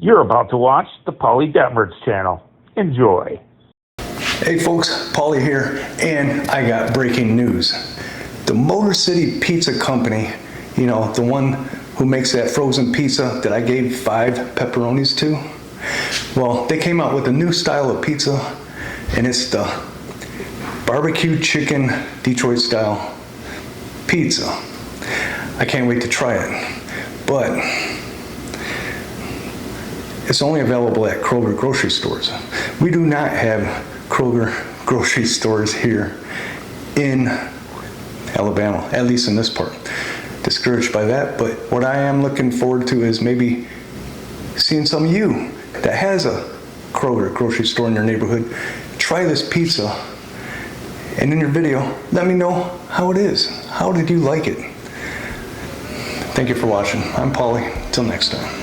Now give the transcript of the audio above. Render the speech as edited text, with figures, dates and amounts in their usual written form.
You're about to watch the Paulie Detmers channel. Enjoy. Hey folks, Paulie here, and I got breaking news. The Motor City Pizza Company, you know, the one who makes that frozen pizza that I gave 5 pepperonis to, well, they came out with a new style of pizza, and it's the barbecue chicken Detroit style pizza. I can't wait to try it, but it's only available at Kroger grocery stores. We do not have Kroger grocery stores here in Alabama, at least in this part. Discouraged by that, but what I am looking forward to is maybe seeing some of you that has a Kroger grocery store in your neighborhood try this pizza, and in your video let me know how it is. How did you like it? Thank you for watching. I'm Paulie. Till next time.